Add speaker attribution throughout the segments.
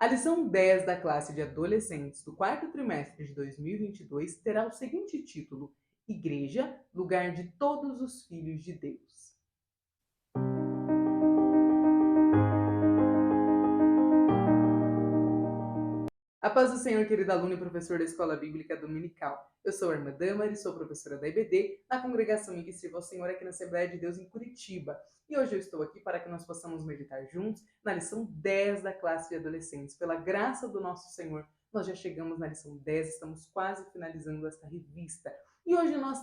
Speaker 1: A lição 10 da classe de adolescentes do quarto trimestre de 2022 terá o seguinte título: Igreja, lugar de todos os filhos de Deus. A paz do Senhor, querido aluno e professor da Escola Bíblica Dominical. Eu sou a irmã Damaris, sou professora da IBD, na congregação em que sirvo ao Senhor aqui na Assembleia de Deus em Curitiba. E hoje eu estou aqui para que nós possamos meditar juntos na lição 10 da classe de adolescentes. Pela graça do nosso Senhor, nós já chegamos na lição 10, estamos quase finalizando esta revista. E hoje nós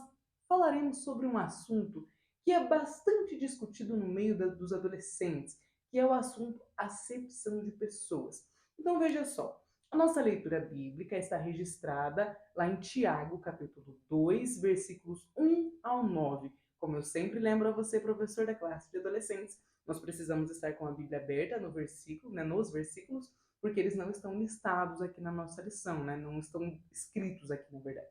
Speaker 1: falaremos sobre um assunto que é bastante discutido no meio dos adolescentes, que é o assunto acepção de pessoas. Então veja só. A nossa leitura bíblica está registrada lá em Tiago, capítulo 2, versículos 1 ao 9. Como eu sempre lembro a você, professor da classe de adolescentes, nós precisamos estar com a Bíblia aberta no versículo, nos versículos, porque eles não estão listados aqui na nossa lição, não estão escritos aqui, na verdade.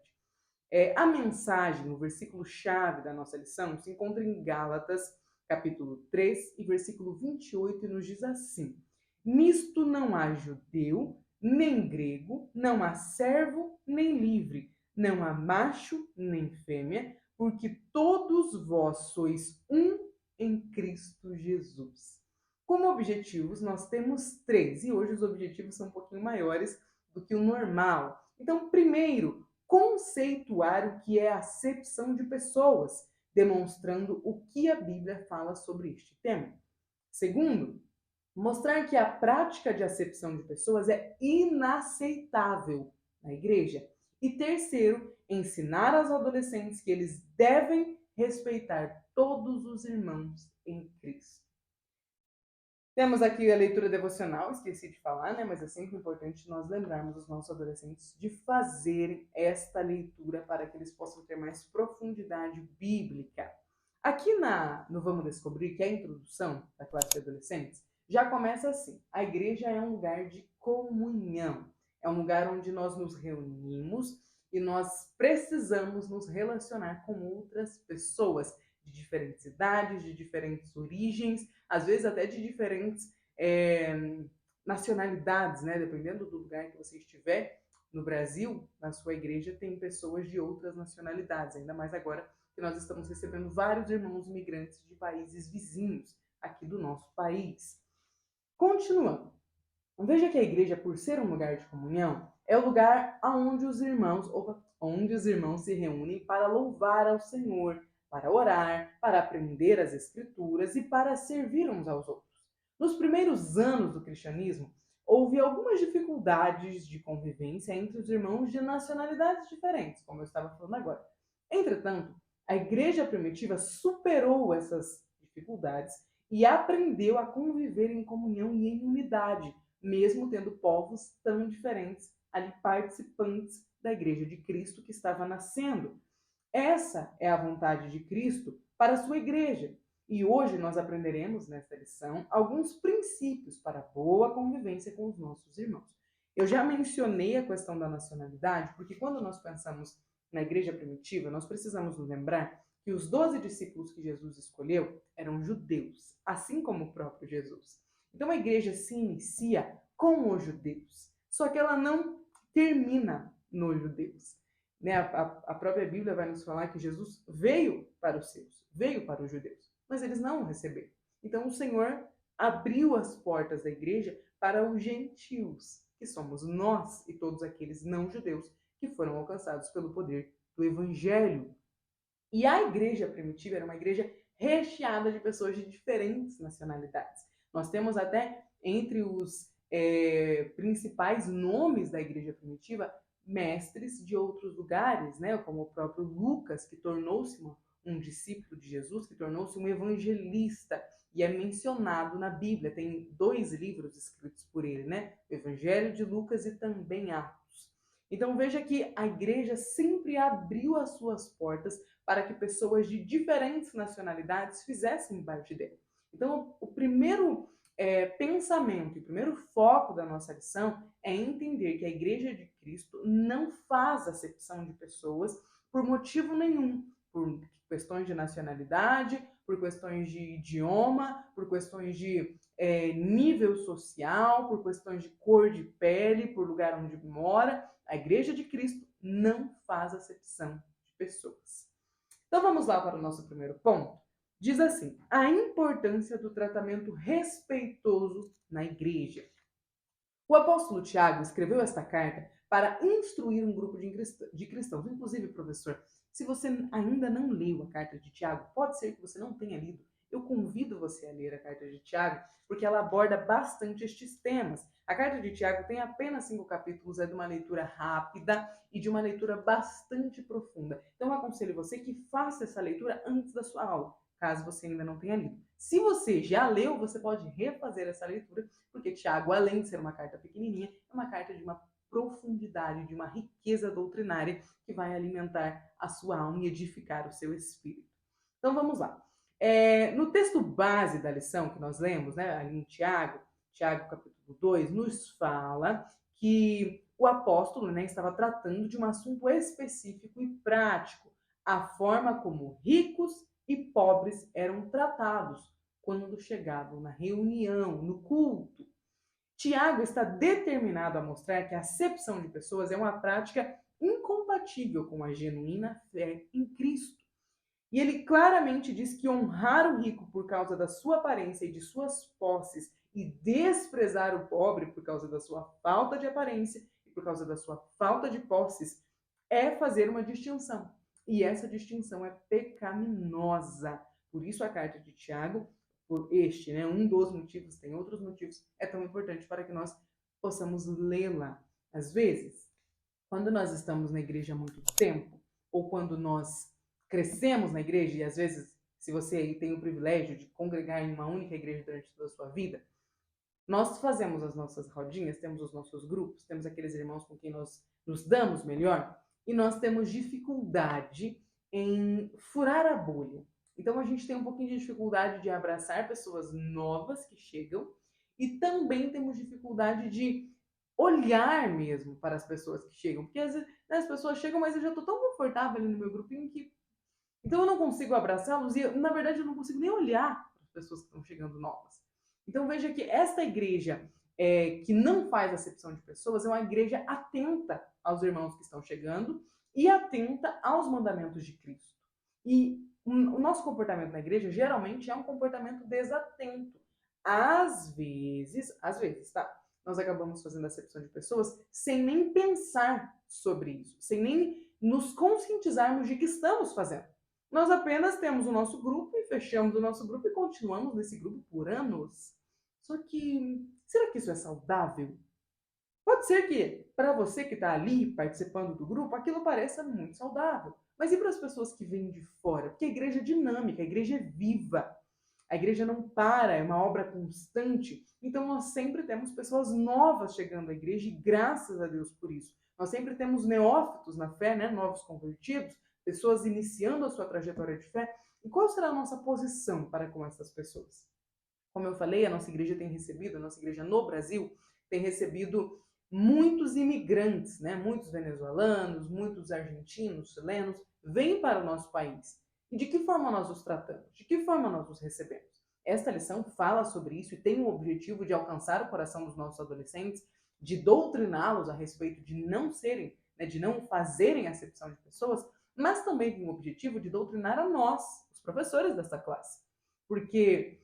Speaker 1: A mensagem, o versículo-chave da nossa lição, se encontra em Gálatas, capítulo 3, e versículo 28, e nos diz assim: Nisto não há judeu, nem grego, não há servo, nem livre, não há macho, nem fêmea, porque todos vós sois um em Cristo Jesus. Como objetivos, nós temos 3, e hoje os objetivos são um pouquinho maiores do que o normal. Então, primeiro, conceituar o que é a acepção de pessoas, demonstrando o que a Bíblia fala sobre este tema. Segundo, mostrar que a prática de acepção de pessoas é inaceitável na igreja. E terceiro, ensinar aos adolescentes que eles devem respeitar todos os irmãos em Cristo. Temos aqui a leitura devocional, esqueci de falar, mas é sempre importante nós lembrarmos os nossos adolescentes de fazerem esta leitura para que eles possam ter mais profundidade bíblica. Aqui no Vamos Descobrir, que é a introdução da classe de adolescentes, já começa assim: a igreja é um lugar de comunhão, é um lugar onde nós nos reunimos e nós precisamos nos relacionar com outras pessoas de diferentes idades, de diferentes origens, às vezes até de diferentes nacionalidades, dependendo do lugar que você estiver. No Brasil, na sua igreja, tem pessoas de outras nacionalidades, ainda mais agora que nós estamos recebendo vários irmãos imigrantes de países vizinhos aqui do nosso país. Continuando, veja que a igreja, por ser um lugar de comunhão, é o lugar onde os irmãos se reúnem para louvar ao Senhor, para orar, para aprender as Escrituras e para servir uns aos outros. Nos primeiros anos do cristianismo, houve algumas dificuldades de convivência entre os irmãos de nacionalidades diferentes, como eu estava falando agora. Entretanto, a igreja primitiva superou essas dificuldades e aprendeu a conviver em comunhão e em unidade, mesmo tendo povos tão diferentes ali participantes da igreja de Cristo que estava nascendo. Essa é a vontade de Cristo para a sua igreja. E hoje nós aprenderemos nesta lição alguns princípios para a boa convivência com os nossos irmãos. Eu já mencionei a questão da nacionalidade, porque quando nós pensamos na igreja primitiva, nós precisamos nos lembrar que os 12 discípulos que Jesus escolheu eram judeus, assim como o próprio Jesus. Então a igreja se inicia com os judeus, só que ela não termina nos judeus. A própria Bíblia vai nos falar que Jesus veio para os seus, veio para os judeus, mas eles não o receberam. Então o Senhor abriu as portas da igreja para os gentios, que somos nós e todos aqueles não judeus que foram alcançados pelo poder do Evangelho. E a igreja primitiva era uma igreja recheada de pessoas de diferentes nacionalidades. Nós temos até entre os principais nomes da igreja primitiva mestres de outros lugares, como o próprio Lucas, que tornou-se um discípulo de Jesus, que tornou-se um evangelista e é mencionado na Bíblia. Tem 2 livros escritos por ele, o Evangelho de Lucas e também Atos. Então veja que a igreja sempre abriu as suas portas para que pessoas de diferentes nacionalidades fizessem parte dela. Então o primeiro pensamento, o primeiro foco da nossa lição é entender que a Igreja de Cristo não faz acepção de pessoas por motivo nenhum, por questões de nacionalidade, por questões de idioma, por questões de nível social, por questões de cor de pele, por lugar onde mora. A Igreja de Cristo não faz acepção de pessoas. Então vamos lá para o nosso primeiro ponto. Diz assim: a importância do tratamento respeitoso na igreja. O apóstolo Tiago escreveu esta carta para instruir um grupo de cristãos. Inclusive, professor, se você ainda não leu a carta de Tiago, pode ser que você não tenha lido. Eu convido você a ler a carta de Tiago, porque ela aborda bastante estes temas. A carta de Tiago tem apenas 5 capítulos, é de uma leitura rápida e de uma leitura bastante profunda. Então, eu aconselho você que faça essa leitura antes da sua aula, caso você ainda não tenha lido. Se você já leu, você pode refazer essa leitura, porque Tiago, além de ser uma carta pequenininha, é uma carta de uma profundidade, de uma riqueza doutrinária que vai alimentar a sua alma e edificar o seu espírito. Então, vamos lá. No texto base da lição que nós lemos, né, ali em Tiago capítulo 2, nos fala que o apóstolo, né, estava tratando de um assunto específico e prático, a forma como ricos e pobres eram tratados quando chegavam na reunião, no culto. Tiago está determinado a mostrar que a acepção de pessoas é uma prática incompatível com a genuína fé em Cristo. E ele claramente diz que honrar o rico por causa da sua aparência e de suas posses e desprezar o pobre por causa da sua falta de aparência e por causa da sua falta de posses é fazer uma distinção. E essa distinção é pecaminosa. Por isso a carta de Tiago, por este, né, um dos motivos, tem outros motivos, é tão importante para que nós possamos lê-la. Às vezes, quando nós estamos na igreja há muito tempo, ou quando nós crescemos na igreja, e às vezes, se você aí tem o privilégio de congregar em uma única igreja durante toda a sua vida, nós fazemos as nossas rodinhas, temos os nossos grupos, temos aqueles irmãos com quem nós nos damos melhor, e nós temos dificuldade em furar a bolha. Então a gente tem um pouquinho de dificuldade de abraçar pessoas novas que chegam, e também temos dificuldade de olhar mesmo para as pessoas que chegam, porque às vezes, né, as pessoas chegam, mas eu já estou tão confortável ali no meu grupinho que então eu não consigo abraçá-los e, na verdade, eu não consigo nem olhar para as pessoas que estão chegando novas. Então veja que esta igreja que não faz acepção de pessoas é uma igreja atenta aos irmãos que estão chegando e atenta aos mandamentos de Cristo. E o nosso comportamento na igreja geralmente é um comportamento desatento. Às vezes, tá? Nós acabamos fazendo acepção de pessoas sem nem pensar sobre isso, sem nem nos conscientizarmos de que estamos fazendo. Nós apenas temos o nosso grupo e fechamos o nosso grupo e continuamos nesse grupo por anos. Só que, será que isso é saudável? Pode ser que, para você que está ali participando do grupo, aquilo pareça muito saudável. Mas e para as pessoas que vêm de fora? Porque a igreja é dinâmica, a igreja é viva. A igreja não para, é uma obra constante. Então nós sempre temos pessoas novas chegando à igreja e graças a Deus por isso. Nós sempre temos neófitos na fé, né? Novos convertidos, pessoas iniciando a sua trajetória de fé. E qual será a nossa posição para com essas pessoas? Como eu falei, a nossa igreja no Brasil, tem recebido muitos imigrantes, né? Muitos venezuelanos, muitos argentinos, chilenos, vêm para o nosso país. E de que forma nós os tratamos? De que forma nós os recebemos? Esta lição fala sobre isso e tem o objetivo de alcançar o coração dos nossos adolescentes, de doutriná-los a respeito de não serem, né, de não fazerem acepção de pessoas, mas também tem o objetivo de doutrinar a nós, os professores dessa classe. Porque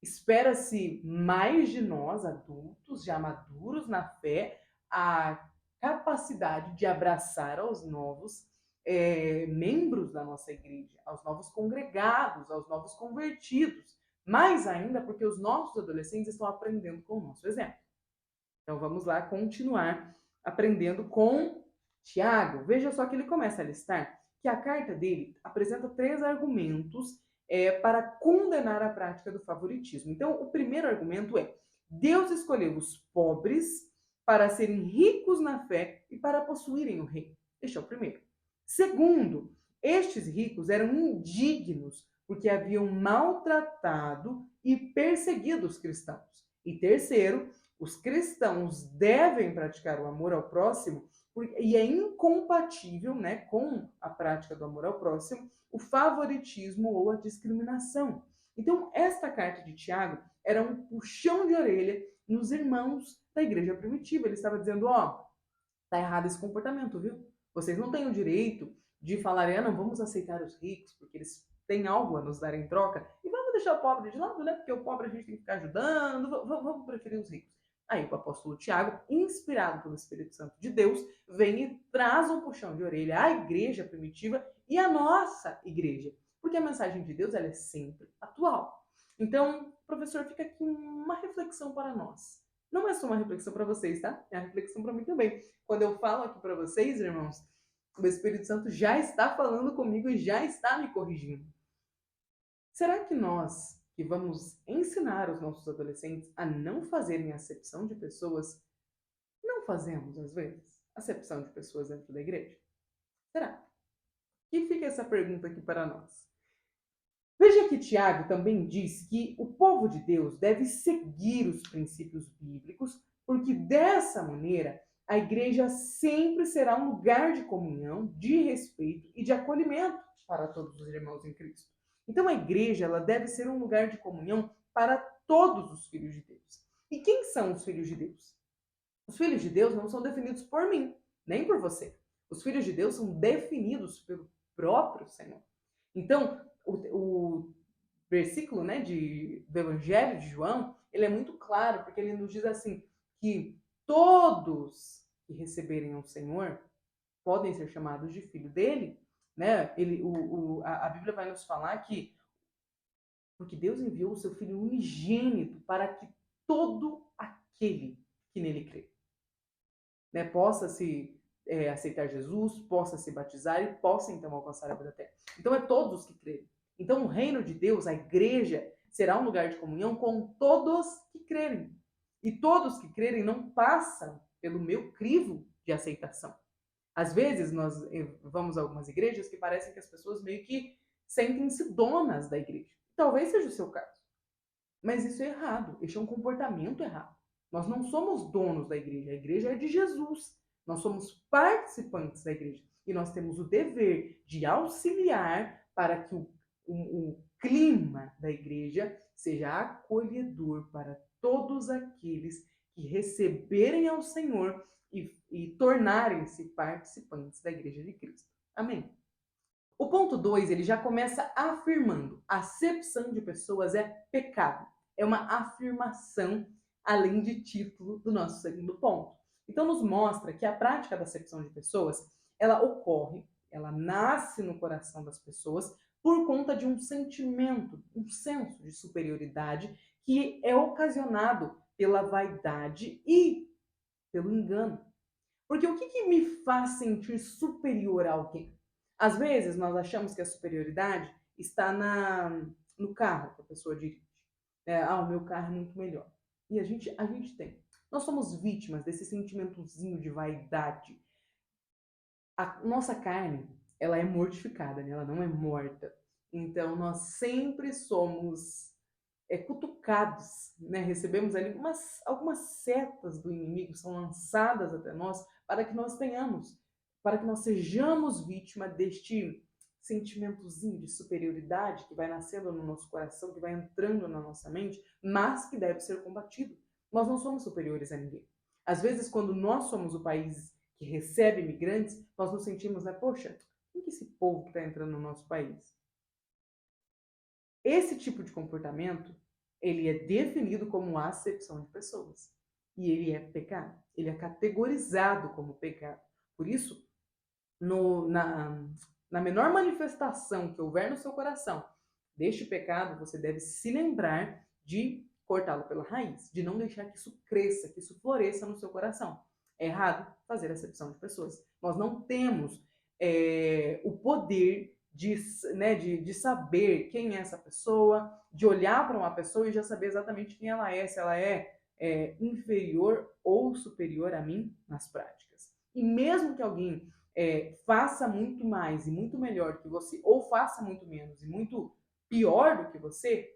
Speaker 1: espera-se mais de nós, adultos, já maduros na fé, a capacidade de abraçar aos novos membros da nossa igreja, aos novos congregados, aos novos convertidos. Mais ainda porque os nossos adolescentes estão aprendendo com o nosso exemplo. Então vamos lá continuar aprendendo com Tiago. Veja só que ele começa a listar que a carta dele apresenta 3 argumentos para condenar a prática do favoritismo. Então, o primeiro argumento é: Deus escolheu os pobres para serem ricos na fé e para possuírem o reino. Este é o primeiro. Segundo, estes ricos eram indignos porque haviam maltratado e perseguido os cristãos. E terceiro, os cristãos devem praticar o amor ao próximo e é incompatível, né, com a prática do amor ao próximo o favoritismo ou a discriminação. Então, esta carta de Tiago era um puxão de orelha nos irmãos da igreja primitiva. Ele estava dizendo, ó, tá errado esse comportamento, viu? Vocês não têm o direito de falar, não, vamos aceitar os ricos, porque eles têm algo a nos dar em troca, e vamos deixar o pobre de lado, né? Porque o pobre a gente tem que ficar ajudando, vamos preferir os ricos. Aí o apóstolo Tiago, inspirado pelo Espírito Santo de Deus, vem e traz um puxão de orelha à igreja primitiva e à nossa igreja. Porque a mensagem de Deus ela é sempre atual. Então, professor, fica aqui uma reflexão para nós. Não é só uma reflexão para vocês, tá? É uma reflexão para mim também. Quando eu falo aqui para vocês, irmãos, o Espírito Santo já está falando comigo e já está me corrigindo. Será que nós, que vamos ensinar os nossos adolescentes a não fazerem acepção de pessoas, não fazemos, às vezes, acepção de pessoas dentro da igreja? Será? E fica essa pergunta aqui para nós. Veja que Tiago também diz que o povo de Deus deve seguir os princípios bíblicos, porque dessa maneira a igreja sempre será um lugar de comunhão, de respeito e de acolhimento para todos os irmãos em Cristo. Então a igreja ela deve ser um lugar de comunhão para todos os filhos de Deus. E quem são os filhos de Deus? Os filhos de Deus não são definidos por mim, nem por você. Os filhos de Deus são definidos pelo próprio Senhor. Então, o versículo, né, do Evangelho de João, ele é muito claro, porque ele nos diz assim, que todos que receberem o Senhor podem ser chamados de filho dele, né? A Bíblia vai nos falar que porque Deus enviou o seu Filho unigênito para que todo aquele que nele crê, né, possa se aceitar Jesus, possa se batizar e possa então alcançar a vida eterna. Então é todos que crerem. Então o reino de Deus, a igreja, será um lugar de comunhão com todos que crerem. E todos que crerem não passam pelo meu crivo de aceitação. Às vezes nós vamos a algumas igrejas que parecem que as pessoas meio que sentem-se donas da igreja. Talvez seja o seu caso. Mas isso é errado. Este é um comportamento errado. Nós não somos donos da igreja. A igreja é de Jesus. Nós somos participantes da igreja. E nós temos o dever de auxiliar para que o clima da igreja seja acolhedor para todos aqueles que receberem ao Senhor e tornarem-se participantes da igreja de Cristo. Amém? O ponto 2, ele já começa afirmando: a acepção de pessoas é pecado. É uma afirmação, além de título, do nosso segundo ponto. Então, nos mostra que a prática da acepção de pessoas, ela ocorre, ela nasce no coração das pessoas por conta de um sentimento, um senso de superioridade que é ocasionado pela vaidade e pelo engano. Porque o que me faz sentir superior a alguém? Às vezes, nós achamos que a superioridade está no carro que a pessoa dirige. O meu carro é muito melhor. E a gente tem. Nós somos vítimas desse sentimentozinho de vaidade. A nossa carne, ela é mortificada, né? Ela não é morta. Então, nós sempre somos cutucados, né? Recebemos ali algumas setas do inimigo, são lançadas até nós, para que nós sejamos vítima deste sentimentozinho de superioridade que vai nascendo no nosso coração, que vai entrando na nossa mente, mas que deve ser combatido. Nós não somos superiores a ninguém. Às vezes, quando nós somos o país que recebe imigrantes, nós nos sentimos, né? Poxa, quem que é esse povo que está entrando no nosso país? Esse tipo de comportamento, ele é definido como acepção de pessoas. E ele é pecado. Ele é categorizado como pecado. Por isso, na menor manifestação que houver no seu coração deste pecado, você deve se lembrar de cortá-lo pela raiz, de não deixar que isso cresça, que isso floresça no seu coração. É errado fazer acepção de pessoas. Nós não temos o poder de saber quem é essa pessoa, de olhar para uma pessoa e já saber exatamente quem ela é, se ela é inferior ou superior a mim nas práticas. E mesmo que alguém faça muito mais e muito melhor que você, ou faça muito menos e muito pior do que você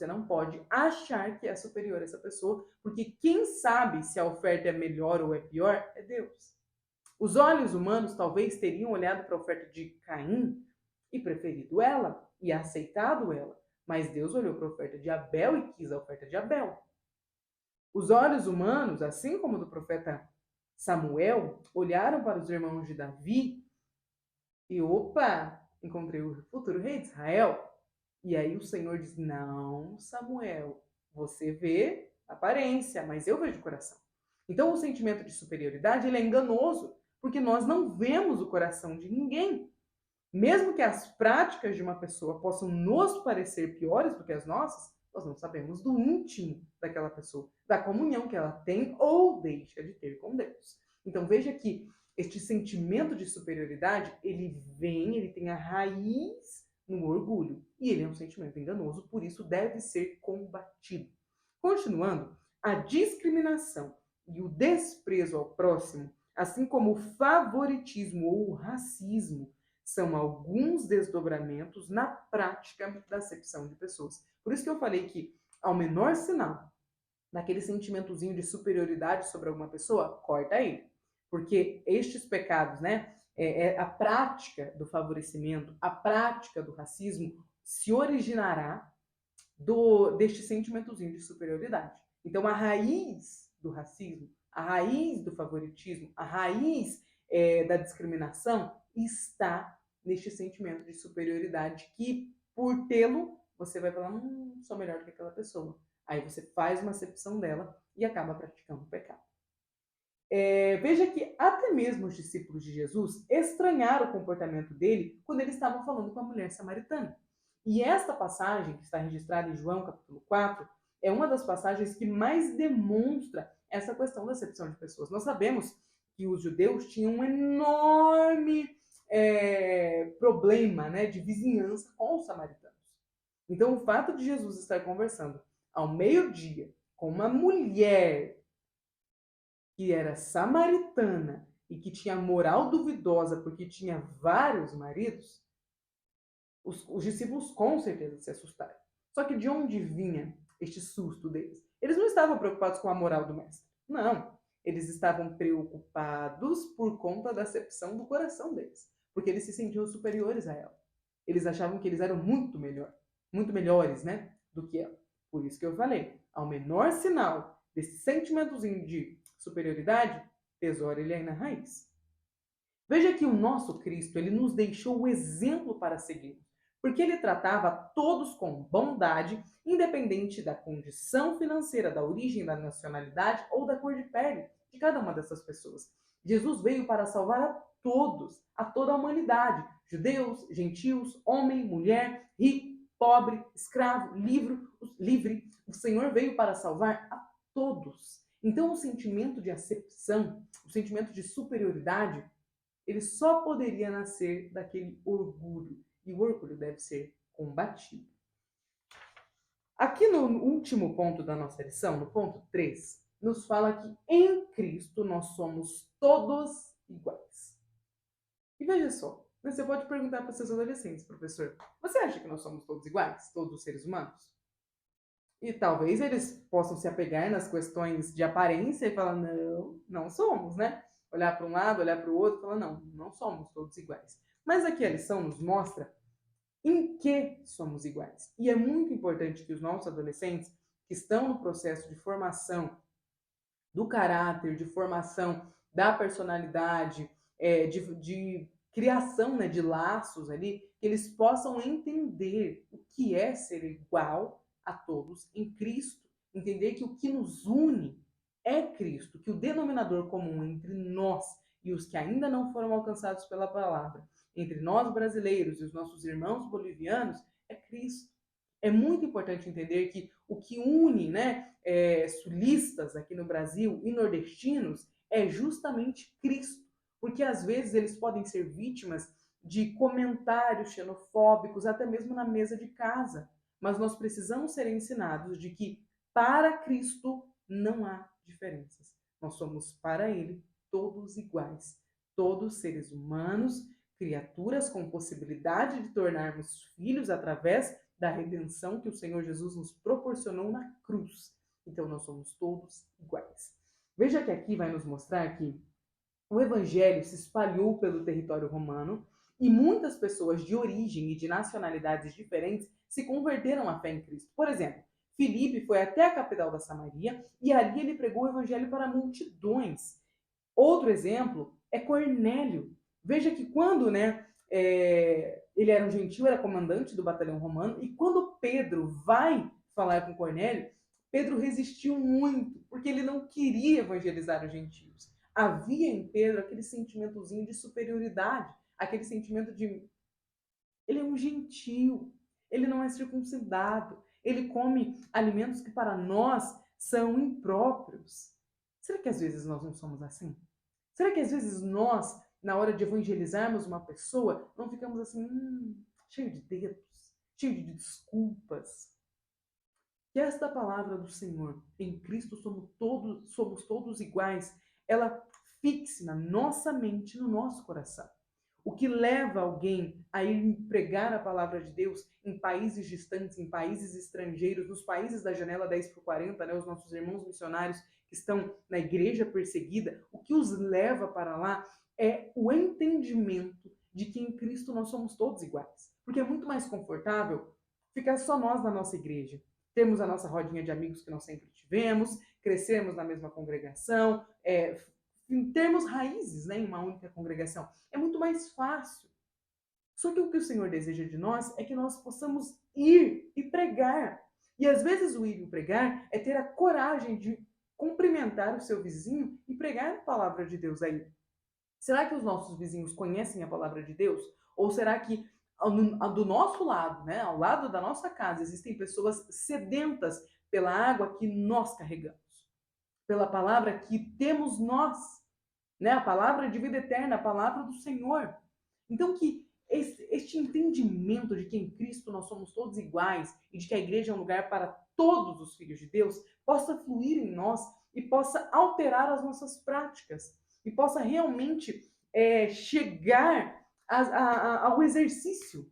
Speaker 1: não pode achar que é superior a essa pessoa, porque quem sabe se a oferta é melhor ou é pior é Deus. Os olhos humanos talvez teriam olhado para a oferta de Caim e preferido ela e aceitado ela, Mas Deus olhou para a oferta de Abel e quis a oferta de Abel. Os olhos humanos, assim como do profeta Samuel, olharam para os irmãos de Davi e, opa, encontrei o futuro rei de Israel. E aí o Senhor diz, não, Samuel, você vê aparência, mas eu vejo o coração. Então o sentimento de superioridade, ele é enganoso, porque nós não vemos o coração de ninguém. Mesmo que as práticas de uma pessoa possam nos parecer piores do que as nossas, nós não sabemos do íntimo daquela pessoa, da comunhão que ela tem ou deixa de ter com Deus. Então veja que este sentimento de superioridade, ele tem a raiz no orgulho. E ele é um sentimento enganoso, por isso deve ser combatido. Continuando, a discriminação e o desprezo ao próximo, assim como o favoritismo ou o racismo, são alguns desdobramentos na prática da acepção de pessoas. Por isso que eu falei que, ao menor sinal daquele sentimentozinho de superioridade sobre alguma pessoa, corta ele. Porque estes pecados, né, a prática do favorecimento, a prática do racismo, se originará deste sentimentozinho de superioridade. Então, a raiz do racismo, a raiz do favoritismo, a raiz da discriminação está neste sentimento de superioridade que, por tê-lo, você vai falar, sou melhor do que aquela pessoa. Aí você faz uma acepção dela e acaba praticando o pecado. Veja que até mesmo os discípulos de Jesus estranharam o comportamento dele quando eles estavam falando com a mulher samaritana. E esta passagem, que está registrada em João capítulo 4, é uma das passagens que mais demonstra essa questão da acepção de pessoas. Nós sabemos que os judeus tinham um enorme problema, né, de vizinhança com os samaritanos. Então, o fato de Jesus estar conversando ao meio-dia com uma mulher que era samaritana e que tinha moral duvidosa porque tinha vários maridos, os discípulos com certeza se assustaram. Só que de onde vinha este susto deles? Eles não estavam preocupados com a moral do mestre. Não. Eles estavam preocupados por conta da acepção do coração deles. Porque eles se sentiam superiores a ela. Eles achavam que eles eram muito melhores, né, do que ela. Por isso que eu falei, ao menor sinal desse sentimentozinho de superioridade, tesoura ele aí na raiz. Veja que o nosso Cristo, ele nos deixou o exemplo para seguir, porque ele tratava todos com bondade, independente da condição financeira, da origem, da nacionalidade ou da cor de pele de cada uma dessas pessoas. Jesus veio para salvar a todos, a toda a humanidade, judeus, gentios, homem, mulher, rico, pobre, escravo, livre. O Senhor veio para salvar a todos. Então, o sentimento de acepção, o sentimento de superioridade, ele só poderia nascer daquele orgulho. E o orgulho deve ser combatido. Aqui no último ponto da nossa lição, no ponto 3, nos fala que em Cristo nós somos todos iguais. E veja só, você pode perguntar para seus adolescentes, professor, você acha que nós somos todos iguais, todos os seres humanos? E talvez eles possam se apegar nas questões de aparência e falar, não somos, né? Olhar para um lado, olhar para o outro e falar, não somos todos iguais. Mas aqui a lição nos mostra em que somos iguais. E é muito importante que os nossos adolescentes, que estão no processo de formação do caráter, de formação da personalidade, de criação, né, de laços ali, que eles possam entender o que é ser igual a todos em Cristo. Entender que o que nos une é Cristo, que o denominador comum entre nós e os que ainda não foram alcançados pela palavra, entre nós brasileiros e os nossos irmãos bolivianos, é Cristo. É muito importante entender que o que une, né, sulistas aqui no Brasil e nordestinos é justamente Cristo. Porque às vezes eles podem ser vítimas de comentários xenofóbicos, até mesmo na mesa de casa. Mas nós precisamos ser ensinados de que para Cristo não há diferenças. Nós somos para Ele todos iguais. Todos seres humanos, criaturas com possibilidade de tornarmos filhos através da redenção que o Senhor Jesus nos proporcionou na cruz. Então nós somos todos iguais. Veja que aqui vai nos mostrar que o evangelho se espalhou pelo território romano E muitas pessoas de origem e de nacionalidades diferentes se converteram à fé em Cristo. Por exemplo, Filipe foi até a capital da Samaria e ali ele pregou o evangelho para multidões. Outro exemplo é Cornélio. Veja que quando, ele era um gentil, era comandante do batalhão romano, e quando Pedro vai falar com Cornélio, Pedro resistiu muito, porque ele não queria evangelizar os gentios. Havia em Pedro aquele sentimentozinho de superioridade, aquele sentimento de ele é um gentio, ele não é circuncidado, ele come alimentos que para nós são impróprios. Será que às vezes nós não somos assim? Será que às vezes nós, na hora de evangelizarmos uma pessoa, não ficamos assim, cheio de dedos, cheio de desculpas? Que esta palavra do Senhor, em Cristo somos todos iguais, ela fixe na nossa mente, no nosso coração. O que leva alguém a ir pregar a palavra de Deus em países distantes, em países estrangeiros, nos países da janela 10 por 40, os nossos irmãos missionários que estão na igreja perseguida, o que os leva para lá é o entendimento de que em Cristo nós somos todos iguais. Porque é muito mais confortável ficar só nós na nossa igreja. Temos a nossa rodinha de amigos que nós sempre tivemos, crescemos na mesma congregação, termos raízes em uma única congregação. É muito mais fácil. Só que o que o Senhor deseja de nós é que nós possamos ir e pregar. E às vezes o ir e pregar é ter a coragem de cumprimentar o seu vizinho e pregar a palavra de Deus a ele. Será que os nossos vizinhos conhecem a palavra de Deus? Ou será que do nosso lado, ao lado da nossa casa, existem pessoas sedentas pela água que nós carregamos? Pela palavra que temos nós, a palavra de vida eterna, a palavra do Senhor. Então que este entendimento de que em Cristo nós somos todos iguais e de que a igreja é um lugar para todos os filhos de Deus, possa fluir em nós e possa alterar as nossas práticas e possa realmente chegar ao exercício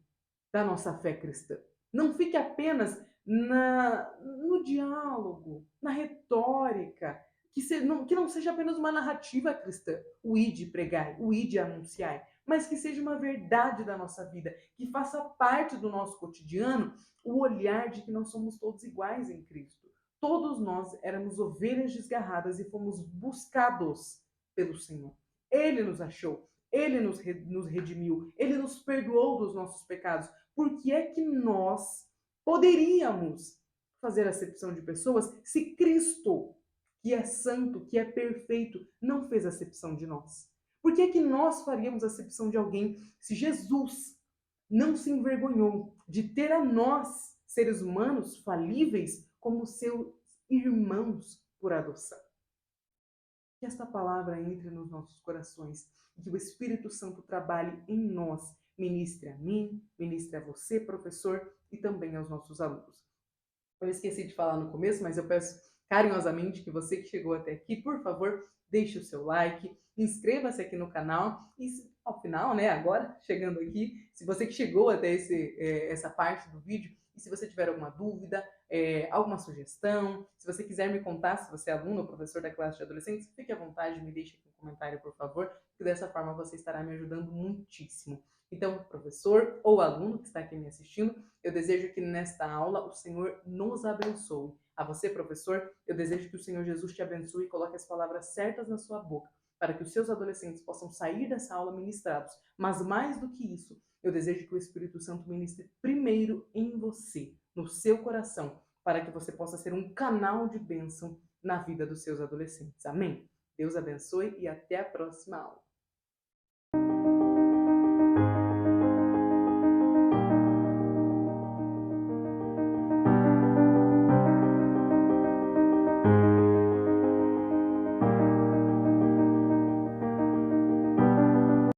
Speaker 1: da nossa fé cristã. Não fique apenas no diálogo, na retórica, que não seja apenas uma narrativa cristã, o ide pregar, o ide anunciar, mas que seja uma verdade da nossa vida, que faça parte do nosso cotidiano o olhar de que nós somos todos iguais em Cristo. Todos nós éramos ovelhas desgarradas e fomos buscados pelo Senhor. Ele nos achou, ele nos redimiu, ele nos perdoou dos nossos pecados. Por que é que nós poderíamos fazer acepção de pessoas se Cristo, que é santo, que é perfeito, não fez acepção de nós? Por que é que nós faríamos acepção de alguém se Jesus não se envergonhou de ter a nós, seres humanos falíveis, como seus irmãos por adoção? Que esta palavra entre nos nossos corações e que o Espírito Santo trabalhe em nós, ministre a mim, ministre a você, professor, e também aos nossos alunos. Eu esqueci de falar no começo, mas eu peço carinhosamente que você que chegou até aqui, por favor, deixe o seu like, inscreva-se aqui no canal e ao final, agora, chegando aqui, se você que chegou até essa parte do vídeo, e se você tiver alguma dúvida, alguma sugestão, se você quiser me contar, se você é aluno ou professor da classe de adolescentes, fique à vontade, me deixe aqui um comentário, por favor, que dessa forma você estará me ajudando muitíssimo. Então, professor ou aluno que está aqui me assistindo, eu desejo que nesta aula o Senhor nos abençoe. A você, professor, eu desejo que o Senhor Jesus te abençoe e coloque as palavras certas na sua boca, para que os seus adolescentes possam sair dessa aula ministrados. Mas mais do que isso, eu desejo que o Espírito Santo ministre primeiro em você, no seu coração, para que você possa ser um canal de bênção na vida dos seus adolescentes. Amém? Deus abençoe e até a próxima aula.